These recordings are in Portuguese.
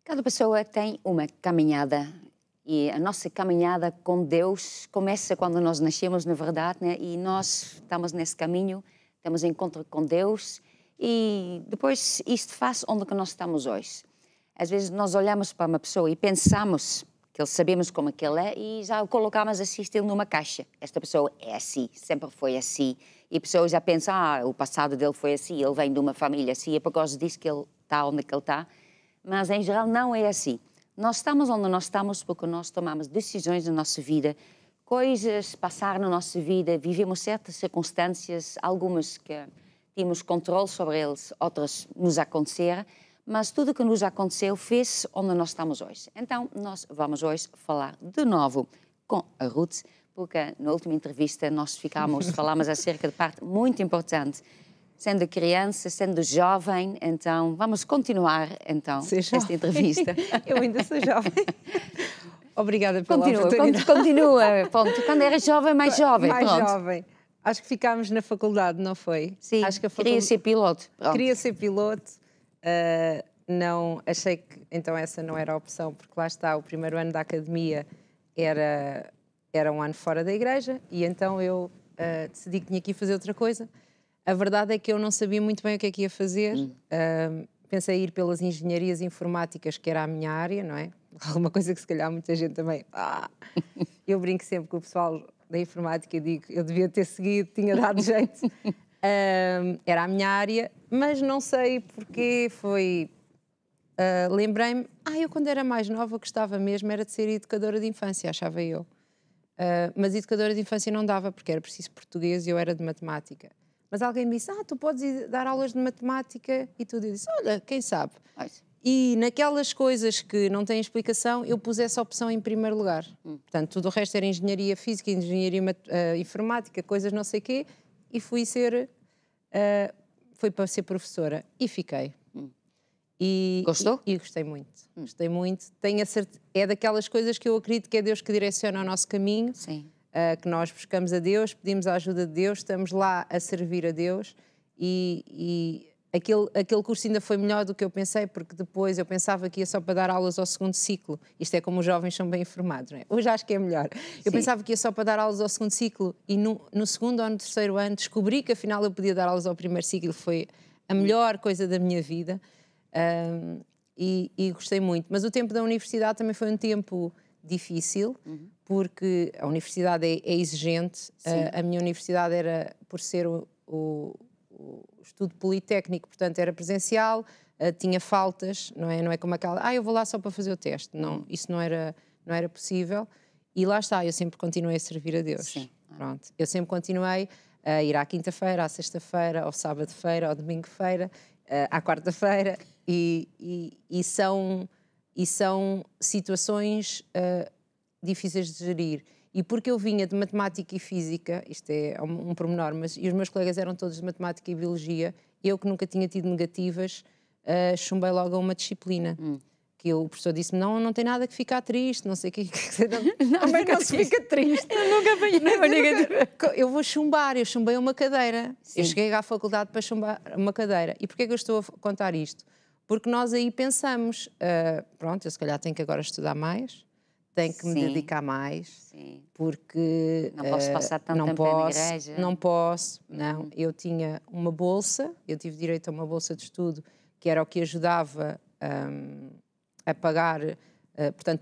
Cada pessoa tem uma caminhada e a nossa caminhada com Deus começa quando nós nascemos, na verdade, né? E nós estamos nesse caminho, temos encontro com Deus e depois isto faz onde que nós estamos hoje. Às vezes nós olhamos para uma pessoa e pensamos que sabemos como é que ele é e já o colocamos assim, estilo numa caixa. Esta pessoa é assim, sempre foi assim. E a pessoa já pensa, o passado dele foi assim, ele vem de uma família assim, é por causa disso que ele está onde que ele está. Mas, em geral, não é assim. Nós estamos onde nós estamos porque nós tomamos decisões na nossa vida, coisas passaram na nossa vida, vivemos certas circunstâncias, algumas que tínhamos controle sobre eles, outras nos aconteceram, mas tudo o que nos aconteceu fez onde nós estamos hoje. Então, nós vamos hoje falar de novo com a Ruth, porque na última entrevista nós falámos acerca de parte muito importante, sendo criança, sendo jovem, então vamos continuar então esta entrevista. Eu ainda sou jovem. Obrigada pela oportunidade. Continua, ponto. Quando era jovem, mais jovem. Mais pronto. jovem. Acho que ficámos na faculdade, não foi? Sim, acho que queria ser piloto. Pronto. Queria ser piloto. Não, achei que então essa não era a opção, porque lá está, o primeiro ano da academia era um ano fora da igreja e então eu decidi que tinha que ir fazer outra coisa. A verdade é que eu não sabia muito bem o que é que ia fazer. Pensei em ir pelas engenharias informáticas, que era a minha área, não é? Alguma coisa que se calhar muita gente também... Eu brinco sempre com o pessoal da informática e digo, eu devia ter seguido, tinha dado jeito. Era a minha área, mas não sei porque foi... Lembrei-me... eu quando era mais nova gostava mesmo era de ser educadora de infância, achava eu. Mas educadora de infância não dava, porque era preciso português e eu era de matemática. Mas alguém me disse, tu podes ir dar aulas de matemática e tudo. Eu disse, olha, quem sabe? E naquelas coisas que não têm explicação, eu pus essa opção em primeiro lugar. Portanto, tudo o resto era engenharia física, engenharia informática, coisas não sei o quê, e fui para ser professora. E fiquei. Gostou? E gostei muito. Gostei muito. Tenho a certeza, é daquelas coisas que eu acredito que é Deus que direciona o nosso caminho. Sim. Que nós buscamos a Deus, pedimos a ajuda de Deus, estamos lá a servir a Deus e aquele curso ainda foi melhor do que eu pensei, porque depois eu pensava que ia só para dar aulas ao segundo ciclo. Isto é como os jovens são bem informados, não é? Hoje acho que é melhor. Eu pensava que ia só para dar aulas ao segundo ciclo e no segundo ou no terceiro ano descobri que afinal eu podia dar aulas ao primeiro ciclo. Foi a melhor coisa da minha vida e gostei muito. Mas o tempo da universidade também foi um tempo difícil, porque a universidade é exigente. A minha universidade era, por ser o estudo politécnico, portanto era presencial, tinha faltas, não é como aquela, eu vou lá só para fazer o teste. Não, isso não era possível. E lá está, eu sempre continuei a servir a Deus. Sim. Pronto. Eu sempre continuei a ir à quinta-feira, à sexta-feira, ao sábado-feira, ao domingo-feira, à quarta-feira, e são situações difíceis de gerir. E porque eu vinha de matemática e física, isto é um pormenor, e os meus colegas eram todos de matemática e biologia, eu que nunca tinha tido negativas, chumbei logo a uma disciplina. Que o professor disse-me, não tem nada que ficar triste, não sei o que. Não se fica triste. Eu nunca apanhei uma negativa. Eu vou chumbar, eu chumbei uma cadeira. Sim. Eu cheguei à faculdade para chumbar uma cadeira. E porquê é que eu estou a contar isto? Porque nós aí pensamos, pronto, eu se calhar tenho que agora estudar mais, tenho que me dedicar mais, porque... Não posso passar tanto tempo na igreja. Não posso, não. Eu tinha uma bolsa, eu tive direito a uma bolsa de estudo, que era o que ajudava a pagar, portanto,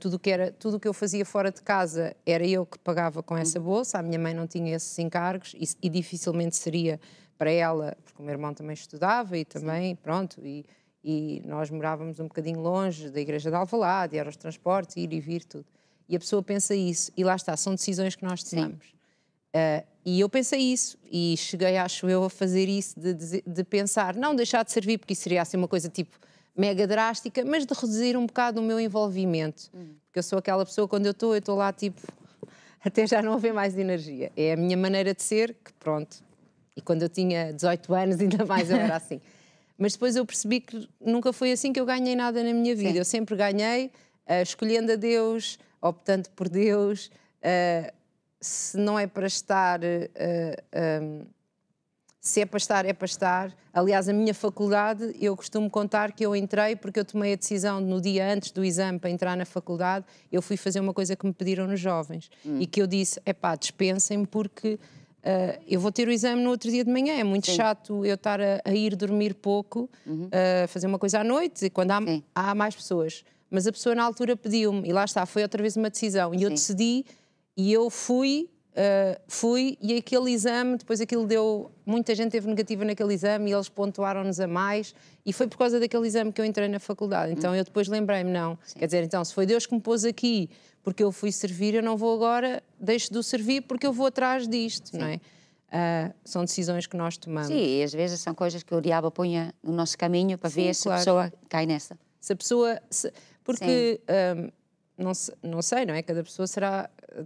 tudo o que eu fazia fora de casa era eu que pagava com essa bolsa, a minha mãe não tinha esses encargos e dificilmente seria para ela, porque o meu irmão também estudava e também, pronto, e nós morávamos um bocadinho longe da igreja de Alvalade, e eram os transportes, ir e vir, tudo. E a pessoa pensa isso, e lá está, são decisões que nós tomamos. E eu pensei isso, e cheguei, acho eu, a fazer isso, de pensar, não deixar de servir, porque isso seria assim uma coisa tipo mega drástica, mas de reduzir um bocado o meu envolvimento. Porque eu sou aquela pessoa, quando eu estou lá tipo, até já não haver mais energia. É a minha maneira de ser, que pronto. E quando eu tinha 18 anos, ainda mais eu era assim. Mas depois eu percebi que nunca foi assim que eu ganhei nada na minha vida. Eu sempre ganhei escolhendo a Deus, optando por Deus. Se não é para estar se é para estar, é para estar. Aliás, a minha faculdade, eu costumo contar que eu entrei porque eu tomei a decisão no dia antes do exame para entrar na faculdade, eu fui fazer uma coisa que me pediram nos jovens e que eu disse, dispensem-me porque eu vou ter o exame no outro dia de manhã, é muito chato eu estar a ir dormir pouco, fazer uma coisa à noite e quando há mais pessoas. Mas a pessoa na altura pediu-me, e lá está, foi outra vez uma decisão, e eu decidi, e eu fui e aquele exame, depois aquilo deu, muita gente teve negativa naquele exame e eles pontuaram-nos a mais e foi por causa daquele exame que eu entrei na faculdade. Então eu depois lembrei-me, não, quer dizer, então se foi Deus que me pôs aqui porque eu fui servir, eu não vou agora, deixo de o servir porque eu vou atrás disto, não é? São decisões que nós tomamos. Sim, e às vezes são coisas que o diabo punha no nosso caminho para ver se a pessoa cai nessa. Se a pessoa... porque não sei, não é? Cada pessoa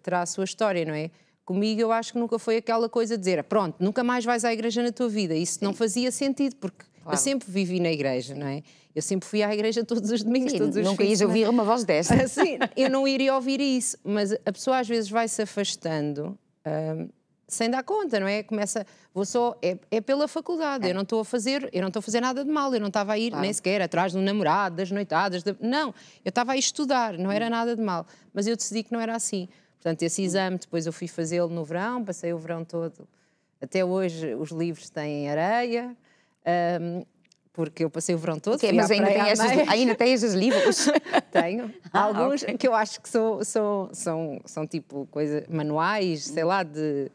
terá a sua história, não é? Comigo eu acho que nunca foi aquela coisa de dizer pronto, nunca mais vais à igreja na tua vida. Isso não fazia sentido, porque eu sempre vivi na igreja, não é? Eu sempre fui à igreja todos os domingos, todos os nunca ias ouvir uma voz dessa. Sim, eu não iria ouvir isso, mas a pessoa às vezes vai se afastando sem dar conta, não é? É pela faculdade, eu não estou a fazer nada de mal, eu não estava a ir nem sequer atrás de um namorado, das noitadas, não, eu estava a estudar, não era nada de mal, mas eu decidi que não era assim. Portanto, esse exame, depois eu fui fazê-lo no verão, passei o verão todo. Até hoje os livros têm areia, porque eu passei o verão todo. Mas ainda tens os livros? Tenho. Alguns que eu acho que são tipo manuais, sei lá, de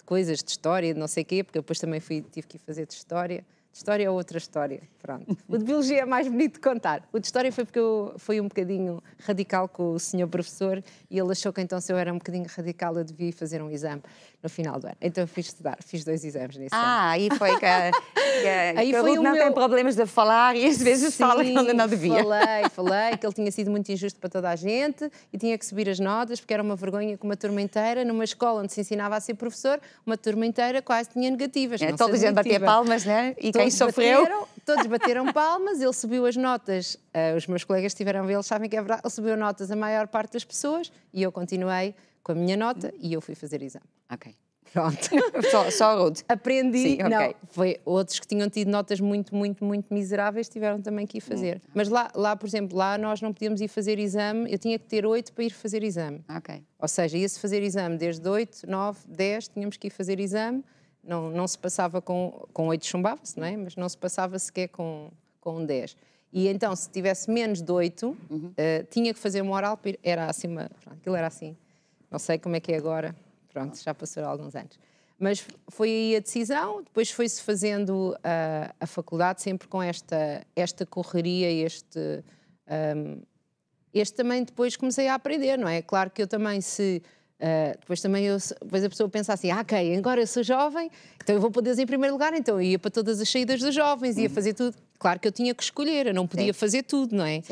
coisas de história, de não sei o quê, porque eu depois também tive que ir fazer de história. De história é outra história, pronto. O de biologia é mais bonito de contar. O de história foi porque eu fui um bocadinho radical com o senhor professor e ele achou que então se eu era um bocadinho radical eu devia fazer um exame no final do ano. Então eu fui estudar, fiz 2 exames nesse ano. Aí foi que a Ruth não tem problemas de falar e às vezes fala quando não devia. Falei que ele tinha sido muito injusto para toda a gente e tinha que subir as notas porque era uma vergonha que uma turma inteira, numa escola onde se ensinava a ser professor, uma turma inteira quase tinha negativas. Toda a gente batia palmas, né? E quem sofreu? Todos bateram palmas, ele subiu as notas, os meus colegas estiveram a ver, eles sabem que é verdade, ele subiu notas a maior parte das pessoas e eu continuei com a minha nota e eu fui fazer exame. Ok. Pronto. só a Ruth. Aprendi, Sim, okay. Não, foi outros que tinham tido notas muito miseráveis tiveram também que ir fazer. Mas lá, por exemplo, lá nós não podíamos ir fazer exame, eu tinha que ter 8 para ir fazer exame. Ok. Ou seja, ia-se fazer exame desde 8, 9, 10, tínhamos que ir fazer exame. Não se passava com 8, chumbava-se, não é? Mas não se passava sequer com 10. E então, se tivesse menos de 8, tinha que fazer uma oral, era assim, aquilo era assim. Não sei como é que é agora, pronto, já passou há alguns anos. Mas foi aí a decisão, depois foi-se fazendo a faculdade sempre com esta correria, este também depois comecei a aprender, não é? Claro que eu também depois a pessoa pensa assim, ok, agora eu sou jovem, então eu vou para Deus em primeiro lugar, então eu ia para todas as saídas dos jovens, ia fazer tudo. Claro que eu tinha que escolher, eu não podia fazer tudo, não é?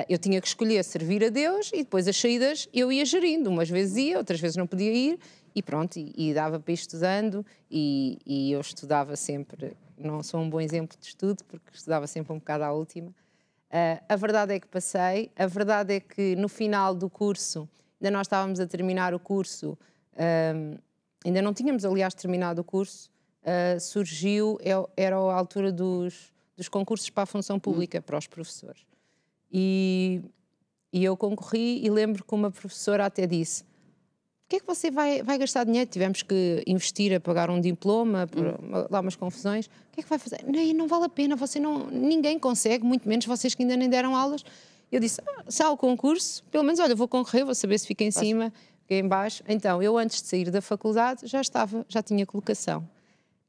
Eu tinha que escolher servir a Deus e depois as saídas eu ia gerindo, umas vezes ia, outras vezes não podia ir e pronto, e dava para ir estudando e eu estudava sempre, não sou um bom exemplo de estudo porque estudava sempre um bocado à última. A verdade é que passei, a verdade é que no final do curso, ainda nós estávamos a terminar o curso, ainda não tínhamos, aliás, terminado o curso, surgiu, era a altura dos concursos para a função pública, para os professores. E eu concorri e lembro que uma professora até disse, o que é que você vai gastar dinheiro? Tivemos que investir a pagar um diploma, lá umas confusões. O que é que vai fazer? Não vale a pena, ninguém consegue, muito menos vocês que ainda nem deram aulas. Eu disse, se há o concurso, pelo menos, olha, vou concorrer, vou saber se fica em cima, fica em baixo. Então, eu antes de sair da faculdade já tinha colocação,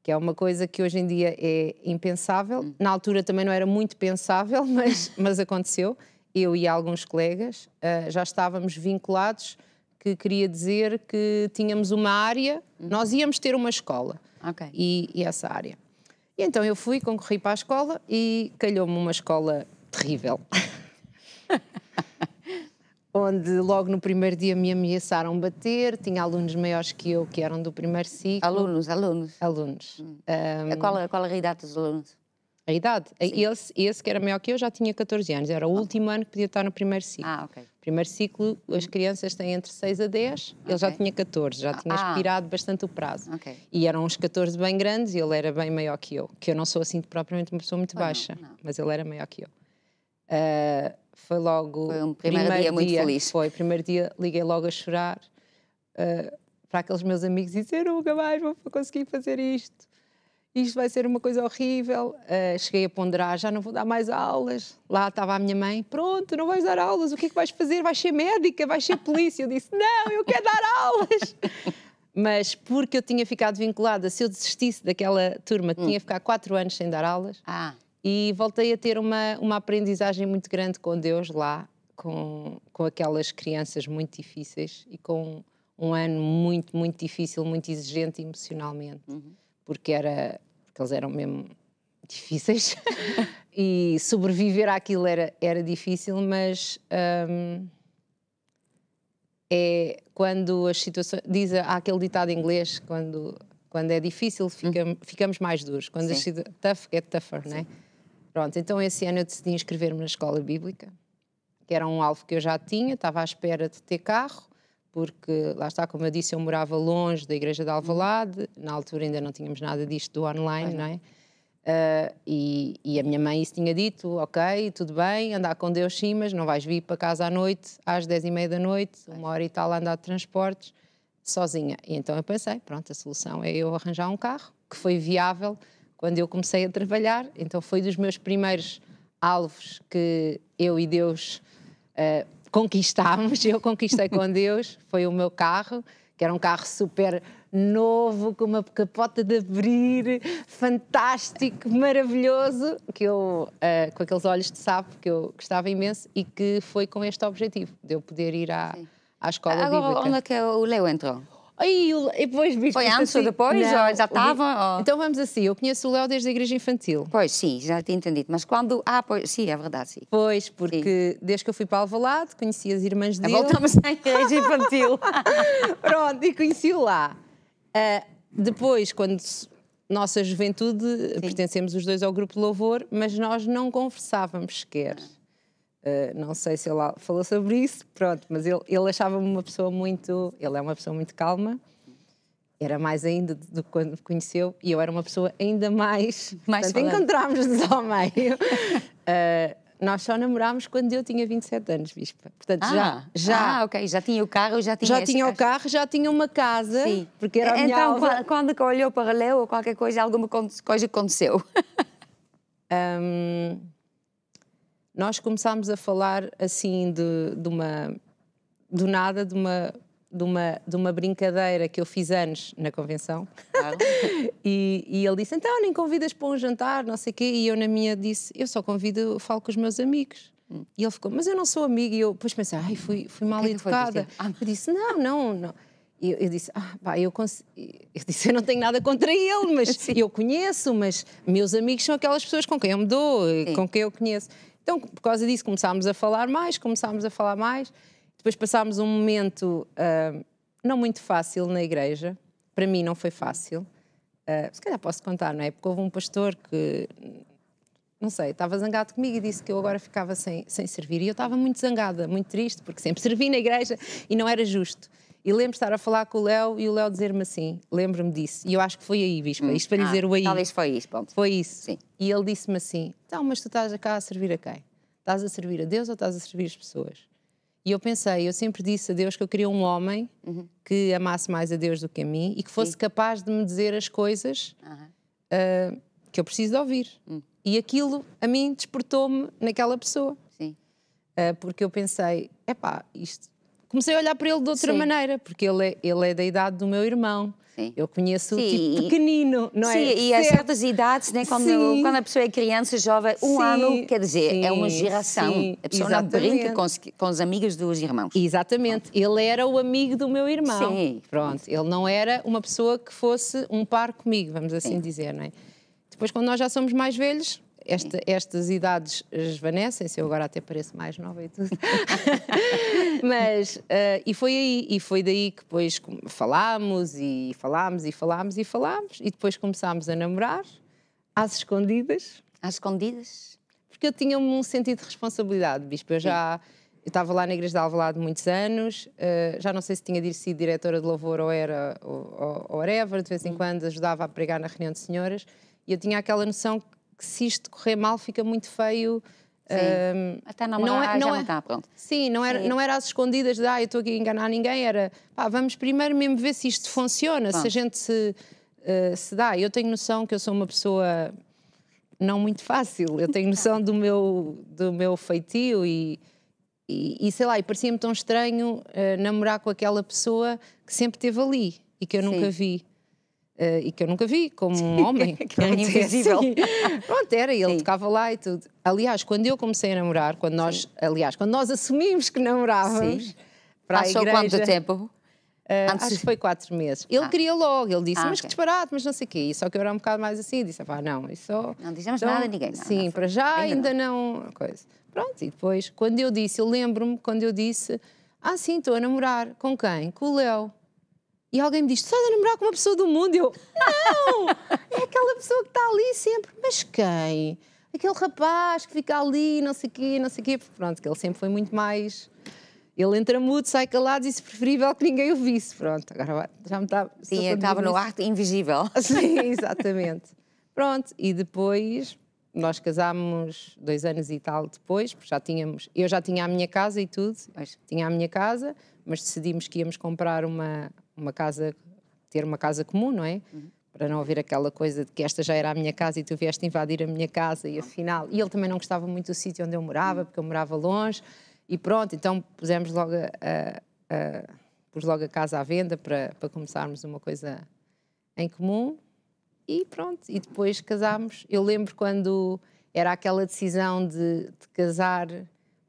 que é uma coisa que hoje em dia é impensável. Na altura também não era muito pensável, mas aconteceu. Eu e alguns colegas já estávamos vinculados, que queria dizer que tínhamos uma área, nós íamos ter uma escola, e essa área. E então eu concorri para a escola e calhou-me uma escola terrível. Onde logo no primeiro dia me ameaçaram bater, tinha alunos maiores que eu, que eram do primeiro ciclo. Alunos. Alunos. Qual a idade dos alunos? A idade. Esse que era maior que eu já tinha 14 anos. Era o último ano que podia estar no primeiro ciclo. Ok. Primeiro ciclo, as crianças têm entre 6 a 10, ele já tinha 14, já tinha expirado bastante o prazo. E eram uns 14 bem grandes e ele era bem maior que eu não sou assim propriamente uma pessoa muito baixa, mas ele era maior que eu. Foi logo... Foi um primeiro dia muito feliz. Foi, primeiro dia, liguei logo a chorar para aqueles meus amigos e dizer, nunca mais vou conseguir fazer isto. Isto vai ser uma coisa horrível. Cheguei a ponderar, já não vou dar mais aulas. Lá estava a minha mãe, pronto, não vais dar aulas, o que é que vais fazer? Vais ser médica, vais ser polícia? Eu disse, não, eu quero dar aulas. Mas porque eu tinha ficado vinculada, se eu desistisse daquela turma, tinha que ficar 4 anos sem dar aulas. E voltei a ter uma aprendizagem muito grande com Deus lá, com aquelas crianças muito difíceis e com um ano muito, muito difícil, muito exigente emocionalmente. Porque eles eram mesmo difíceis e sobreviver àquilo era difícil, mas é quando as situações... Há aquele ditado em inglês, quando é difícil ficamos mais duros, quando é tough, get tougher, não é? Pronto, então esse ano eu decidi inscrever-me na escola bíblica, que era um alvo que eu já tinha, estava à espera de ter carro, porque, lá está, como eu disse, eu morava longe da Igreja de Alvalade, na altura ainda não tínhamos nada disto do online, não é? E a minha mãe isso tinha dito, ok, tudo bem, andar com Deus sim, mas não vais vir para casa à noite, às 10h30 da noite, 1h e tal a andar de transportes, sozinha. E então eu pensei, pronto, a solução é eu arranjar um carro, que foi viável quando eu comecei a trabalhar, então foi dos meus primeiros alvos que eu e Deus... conquistámos, eu conquistei com Deus, foi o meu carro, que era um carro super novo, com uma capota de abrir, fantástico, maravilhoso, que eu, com aqueles olhos de sapo, que eu gostava imenso, e que foi com este objetivo, de eu poder ir à escola bíblica. Agora, onde é que o Leo entrou? E depois, foi antes assim, ou depois? Não, ou já estava? Então vamos assim, eu conheço o Léo desde a igreja infantil. Pois, sim, já tinha entendido. Mas quando... pois, sim, é verdade, sim. Pois, porque desde que eu fui para Alvalade, conheci as irmãs dele. Voltamos à igreja infantil. Pronto, e conheci-o lá. Depois, quando nossa juventude, pertencemos os dois ao grupo de louvor, mas nós não conversávamos sequer. Não sei se ele falou sobre isso, pronto, mas ele achava-me uma pessoa muito... Ele é uma pessoa muito calma, era mais ainda do que quando me conheceu, e eu era uma pessoa ainda mais... Portanto, encontrámos-nos ao meio. Nós só namorámos quando eu tinha 27 anos, Bispa. Portanto, ok, já tinha o carro, já tinha o carro, já tinha uma casa, porque era a minha então, alva. quando olhou para Leo ou qualquer coisa, alguma coisa aconteceu? Nós começámos a falar assim do nada, de uma brincadeira que eu fiz anos na convenção. E ele disse, então nem convidas para um jantar, não sei o quê, e eu na minha disse, eu só convido, falo com os meus amigos. E ele ficou, mas eu não sou amigo, e eu depois pensei, fui mal educada. Eu disse, não. E eu disse, eu não tenho nada contra ele, mas eu conheço, mas meus amigos são aquelas pessoas com quem eu me dou, com quem eu conheço. Então, por causa disso, começámos a falar mais. Depois passámos um momento não muito fácil na igreja. Para mim não foi fácil. Se calhar posso contar, não é? Porque houve um pastor que, não sei, estava zangado comigo e disse que eu agora ficava sem servir. E eu estava muito zangada, muito triste, porque sempre servi na igreja e não era justo. E lembro de estar a falar com o Léo e o Léo dizer-me assim, lembro-me disso, e eu acho que foi aí, Bispa, isto para dizer o aí. Talvez foi isso, pronto. Foi isso. Sim. E ele disse-me assim, então, mas tu estás cá a servir a quem? Estás a servir a Deus ou estás a servir as pessoas? E eu pensei, eu sempre disse a Deus que eu queria um homem que amasse mais a Deus do que a mim e que fosse capaz de me dizer as coisas que eu preciso de ouvir. E aquilo, a mim, despertou-me naquela pessoa. Sim. Porque eu pensei, isto... Comecei a olhar para ele de outra maneira, porque ele é da idade do meu irmão. Sim. Eu conheço tipo pequenino, não é? Sim, e a certas idades, né, quando a pessoa é criança, jovem, ano, quer dizer, é uma geração. A pessoa não brinca com os amigos dos irmãos. Exatamente. Ele era o amigo do meu irmão. Sim. Pronto. Ele não era uma pessoa que fosse um par comigo, vamos assim dizer, não é? Depois, quando nós já somos mais velhos, estas idades esvanecem-se, eu agora até pareço mais nova e tudo. Mas, e foi daí que depois falámos, e depois começámos a namorar, às escondidas. Às escondidas? Porque eu tinha um sentido de responsabilidade, Bispo. Eu estava lá na Igreja de Alvalade muitos anos, já não sei se tinha sido diretora de louvor ou era, ou whatever, de vez em quando ajudava a pregar na reunião de senhoras, e eu tinha aquela noção que se isto correr mal fica muito feio. Até namorar já não está pronto. Sim, não era às escondidas de eu estou aqui a enganar ninguém, era vamos primeiro mesmo ver se isto funciona, se a gente se dá. Eu tenho noção que eu sou uma pessoa não muito fácil, eu tenho noção do meu feitio e sei lá, e parecia-me tão estranho namorar com aquela pessoa que sempre esteve ali e que eu nunca vi. E que eu nunca vi como um homem. Que era invisível. Pronto, era, ele tocava lá e tudo. Aliás, quando eu comecei a namorar, quando nós assumimos que namorávamos, para Passou a igreja, quanto tempo? Acho que foi 4 meses. Ele queria logo, ele disse, mas que disparate, mas não sei o quê. Só que eu era um bocado mais assim, disse, não, isso... Não dizemos nada a ninguém. Não, sim, para já ainda não... Coisa. Pronto, e depois, quando eu disse, eu lembro-me, quando eu disse, sim, estou a namorar. Com quem? Com o Léo. E alguém me diz, estás a namorar com uma pessoa do mundo? Eu, não! É aquela pessoa que está ali sempre. Mas quem? Aquele rapaz que fica ali, não sei o quê. Pronto, que ele sempre foi muito mais... Ele entra mudo, sai calado, disse preferível que ninguém o visse. Pronto, agora já me está... Sim, estava no ar invisível. Sim, exatamente. Pronto, e depois nós casámos 2 anos e tal depois, porque eu já tinha a minha casa e tudo, tinha a minha casa, mas decidimos que íamos comprar uma casa, ter uma casa comum, não é? Para não haver aquela coisa de que esta já era a minha casa e tu vieste invadir a minha casa e afinal... E ele também não gostava muito do sítio onde eu morava, porque eu morava longe, e pronto, então pusemos logo pus logo a casa à venda para começarmos uma coisa em comum e pronto, e depois casámos. Eu lembro quando era aquela decisão de casar,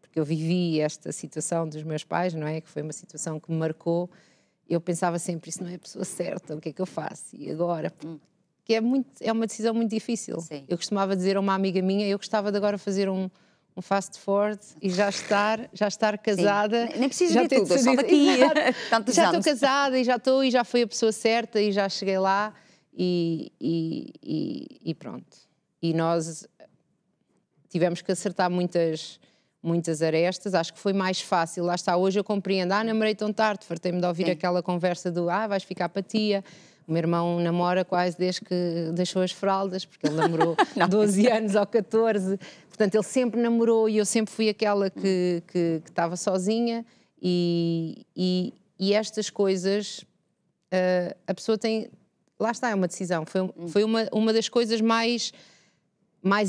porque eu vivi esta situação dos meus pais, não é? Que foi uma situação que me marcou. Eu pensava sempre, isso não é a pessoa certa, o que é que eu faço? E agora? Que é uma decisão muito difícil. Sim. Eu costumava dizer a uma amiga minha, eu gostava de agora fazer um fast forward e já estar casada. Sim. Nem preciso de tudo, só daqui tantos já anos. estou casada e já foi a pessoa certa e já cheguei lá e pronto. E nós tivemos que acertar muitas arestas, acho que foi mais fácil, lá está, hoje eu compreendo, namorei tão tarde, fartei-me de ouvir aquela conversa do, vais ficar para tia. O meu irmão namora quase desde que deixou as fraldas, porque ele namorou 12 anos ou 14, portanto ele sempre namorou e eu sempre fui aquela que estava sozinha e estas coisas, a pessoa tem, lá está, é uma decisão, foi uma das coisas mais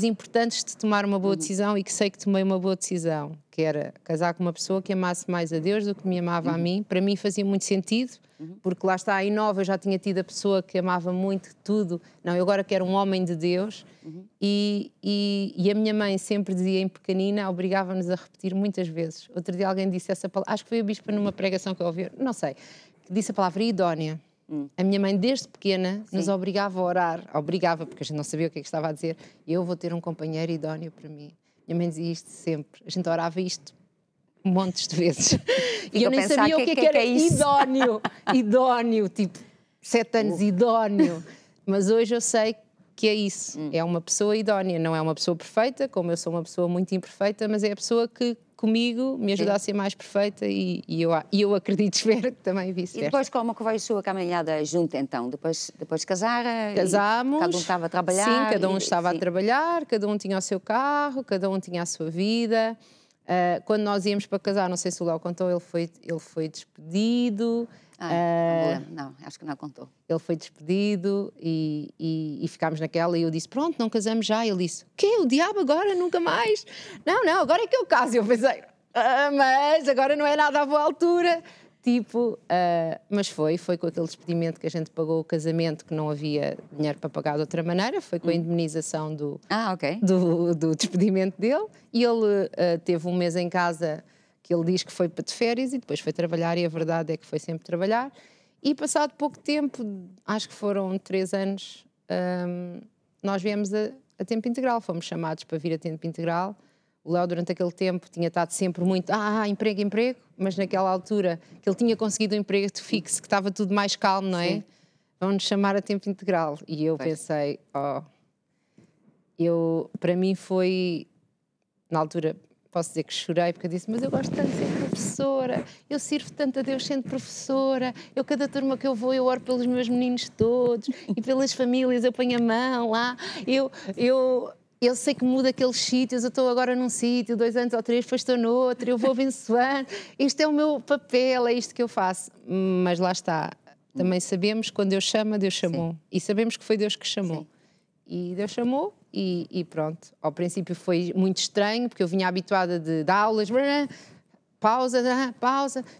importantes de tomar uma boa decisão e que sei que tomei uma boa decisão, que era casar com uma pessoa que amasse mais a Deus do que me amava a mim. Para mim fazia muito sentido, porque lá está, aí nova eu já tinha tido a pessoa que amava muito tudo. Não, eu agora quero um homem de Deus. E a minha mãe sempre dizia em pequenina, obrigava-nos a repetir muitas vezes. Outro dia alguém disse essa palavra, acho que foi a bispa numa pregação que eu ouvi, não sei, que disse a palavra idónea. A minha mãe, desde pequena, nos obrigava a orar. Obrigava, porque a gente não sabia o que estava a dizer. Eu vou ter um companheiro idóneo para mim. Minha mãe dizia isto sempre. A gente orava isto montes de vezes. E eu nem sabia o que era idóneo. Idóneo, tipo, 7 anos, idóneo. Mas hoje eu sei que é isso. É uma pessoa idónea. Não é uma pessoa perfeita, como eu sou uma pessoa muito imperfeita, mas é a pessoa que comigo me ajuda a ser mais perfeita e eu acredito, espero que também vice-versa. E depois como que foi a sua caminhada junto então? Depois de casar? Casámos. Cada um estava a trabalhar? Sim, cada um estava a trabalhar, cada um tinha o seu carro, cada um tinha a sua vida. Quando nós íamos para casar, não sei se o Léo contou, ele foi despedido. Não, acho que não contou. Ele foi despedido e ficámos naquela e eu disse, pronto, não casamos já. Ele disse, o quê? O diabo agora? Nunca mais? Não, agora é que eu caso. E eu pensei, mas agora não é nada à boa altura. Tipo, mas foi com aquele despedimento que a gente pagou o casamento, que não havia dinheiro para pagar de outra maneira, foi com a indemnização do despedimento dele. E ele teve um mês em casa que ele diz que foi para de férias e depois foi trabalhar, e a verdade é que foi sempre trabalhar. E passado pouco tempo, acho que foram 3 anos, nós viemos a tempo integral, fomos chamados para vir a tempo integral. O Léo, durante aquele tempo, tinha estado sempre muito, emprego, mas naquela altura que ele tinha conseguido um emprego fixo, que estava tudo mais calmo, não é? Vão-nos chamar a tempo integral. E eu pensei, Para mim foi, na altura, posso dizer que chorei, porque eu disse, mas eu gosto tanto de ser professora, eu sirvo tanto a Deus sendo professora, cada turma que eu vou, eu oro pelos meus meninos todos, e pelas famílias, eu ponho a mão lá, eu sei que muda aqueles sítios, eu estou agora num sítio, 2 anos ou 3, depois estou noutro, eu vou abençoando, isto é o meu papel, é isto que eu faço. Mas lá está, também sabemos que quando Deus chama, Deus chamou. Sim. E sabemos que foi Deus que chamou. Sim. E Deus chamou e pronto. Ao princípio foi muito estranho, porque eu vinha habituada de aulas, pausa,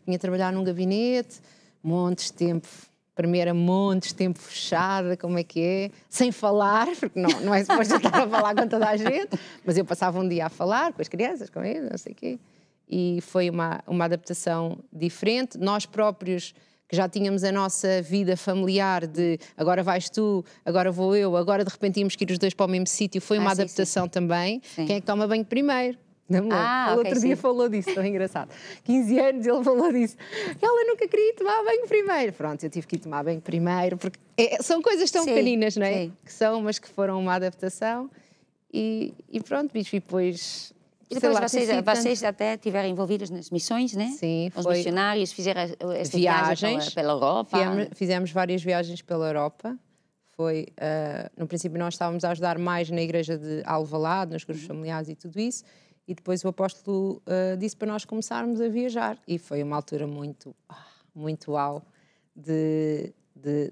vinha trabalhar num gabinete, montes de tempo. Para mim era montes de tempo fechada, como é que é? Sem falar, porque não é suposto eu estar a falar com toda a gente, mas eu passava um dia a falar com as crianças, com eles, não sei o quê. E foi uma adaptação diferente. Nós próprios, que já tínhamos a nossa vida familiar de agora vais tu, agora vou eu, agora de repente íamos que ir os dois para o mesmo sítio, foi uma adaptação também. Sim. Quem é que toma banho primeiro? Não me lembro. Ele outro dia falou disso, tão engraçado. 15 anos ele falou disso. Ela nunca queria tomar banho primeiro. Pronto, eu tive que ir tomar banho primeiro, porque são coisas tão pequeninas, não é? Sim. Que são, mas que foram uma adaptação. E pronto, bicho, e depois... E depois vocês até estiveram envolvidas nas missões, né? Sim, os missionários fizeram esta viagem pela Europa. Fizemos várias viagens pela Europa. Foi, no princípio nós estávamos a ajudar mais na igreja de Alvalade, nos grupos familiares e tudo isso. E depois o apóstolo disse para nós começarmos a viajar. E foi uma altura muito uau, de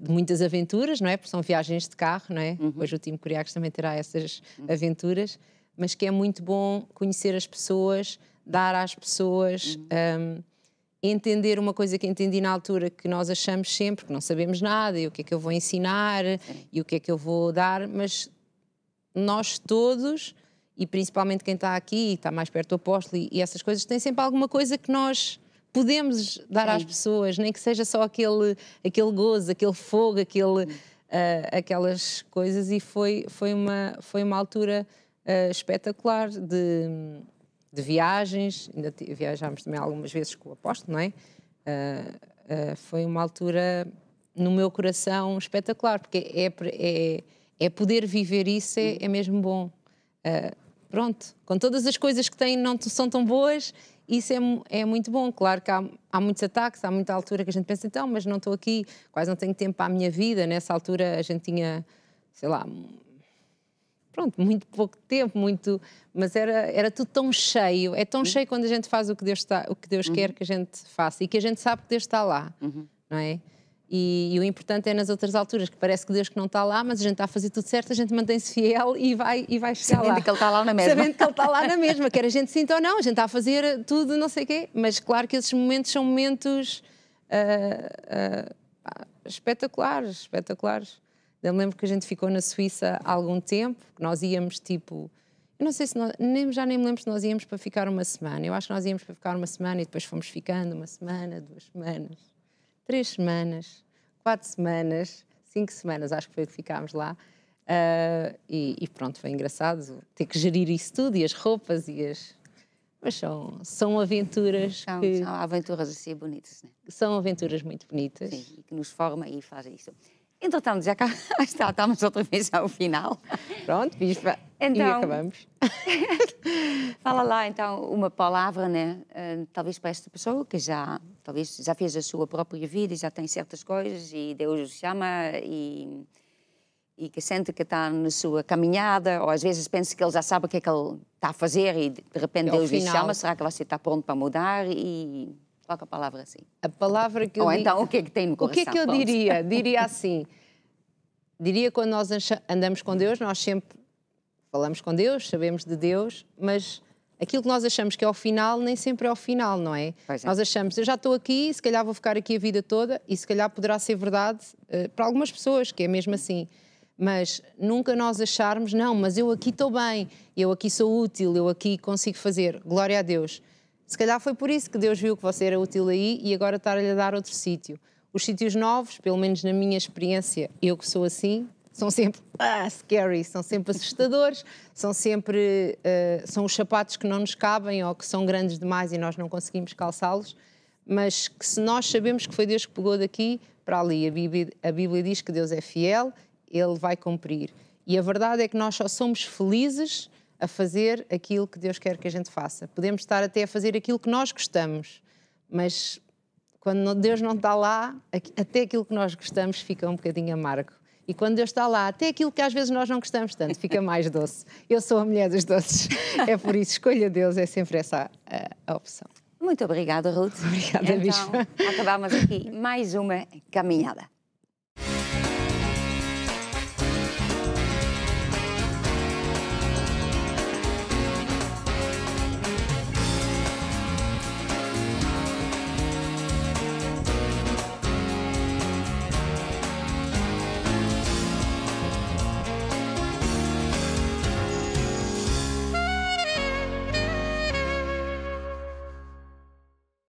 muitas aventuras, não é? Porque são viagens de carro, não é? Hoje o time Curiacos também terá essas aventuras, mas que é muito bom conhecer as pessoas, dar às pessoas, entender uma coisa que entendi na altura, que nós achamos sempre que não sabemos nada, e o que é que eu vou ensinar, e o que é que eu vou dar, mas nós todos... E principalmente quem está aqui, está mais perto do apóstolo e essas coisas, tem sempre alguma coisa que nós podemos dar às pessoas, nem que seja só aquele gozo, aquele fogo, aquelas coisas. E foi uma altura espetacular de viagens. Ainda viajámos também algumas vezes com o apóstolo, não é? Foi uma altura no meu coração espetacular, porque é poder viver isso, é mesmo bom. Pronto, com todas as coisas que têm não são tão boas, isso é muito bom. Claro que há muitos ataques, há muita altura que a gente pensa, então, mas não estou aqui, quase não tenho tempo para a minha vida. Nessa altura a gente tinha, sei lá, pronto, muito pouco tempo, mas era tudo tão cheio. É tão cheio quando a gente faz o que Deus quer que a gente faça e que a gente sabe que Deus está lá, não é? E o importante é nas outras alturas, que parece que Deus que não está lá, mas a gente está a fazer tudo certo, a gente mantém-se fiel e vai chegar lá. Sabendo que Ele está lá na mesma. Sabendo que Ele está lá na mesma, quer a gente sinta ou não, a gente está a fazer tudo, não sei o quê. Mas claro que esses momentos são momentos espetaculares. Eu me lembro que a gente ficou na Suíça há algum tempo, que nós íamos tipo... Eu não sei se já nem me lembro se nós íamos para ficar uma semana. Eu acho que nós íamos para ficar uma semana e depois fomos ficando uma semana, 2 semanas... 3 semanas, 4 semanas, 5 semanas, acho que foi que ficámos lá. E pronto, foi engraçado ter que gerir isso tudo, e as roupas, Mas são aventuras São aventuras assim bonitas, né? São aventuras muito bonitas. Sim, e que nos forma e faz isso. Entretanto, já cá estamos outra vez ao final. Pronto, então, e acabamos. Fala lá, então, uma palavra, né? Talvez para esta pessoa que talvez já fez a sua própria vida e já tem certas coisas e Deus o chama e que sente que está na sua caminhada, ou às vezes pensa que ele já sabe o que é que ele está a fazer e de repente Deus lhe chama, será que você está pronto para mudar? E qual é a palavra assim? A palavra que ou então, o que é que tem no coração? O que é que eu diria? Diria assim, quando nós andamos com Deus, nós sempre falamos com Deus, sabemos de Deus, mas aquilo que nós achamos que é o final, nem sempre é o final, não é? Nós achamos, eu já estou aqui, se calhar vou ficar aqui a vida toda, e se calhar poderá ser verdade para algumas pessoas, que é mesmo assim. Mas nunca nós acharmos, não, mas eu aqui estou bem, eu aqui sou útil, eu aqui consigo fazer, glória a Deus. Se calhar foi por isso que Deus viu que você era útil aí e agora está-lhe a dar outro sítio. Os sítios novos, pelo menos na minha experiência, eu que sou assim, são sempre scary, são sempre assustadores, são sempre são os sapatos que não nos cabem ou que são grandes demais e nós não conseguimos calçá-los, mas que se nós sabemos que foi Deus que pegou daqui para ali, a Bíblia diz que Deus é fiel, Ele vai cumprir. E a verdade é que nós só somos felizes a fazer aquilo que Deus quer que a gente faça. Podemos estar até a fazer aquilo que nós gostamos, mas quando Deus não está lá, até aquilo que nós gostamos fica um bocadinho amargo. E quando Deus está lá, até aquilo que às vezes nós não gostamos tanto, fica mais doce. Eu sou a mulher dos doces. É por isso, escolha Deus, é sempre essa a opção. Muito obrigada, Ruth. Obrigada, então, Bispa. acabamos aqui mais uma caminhada.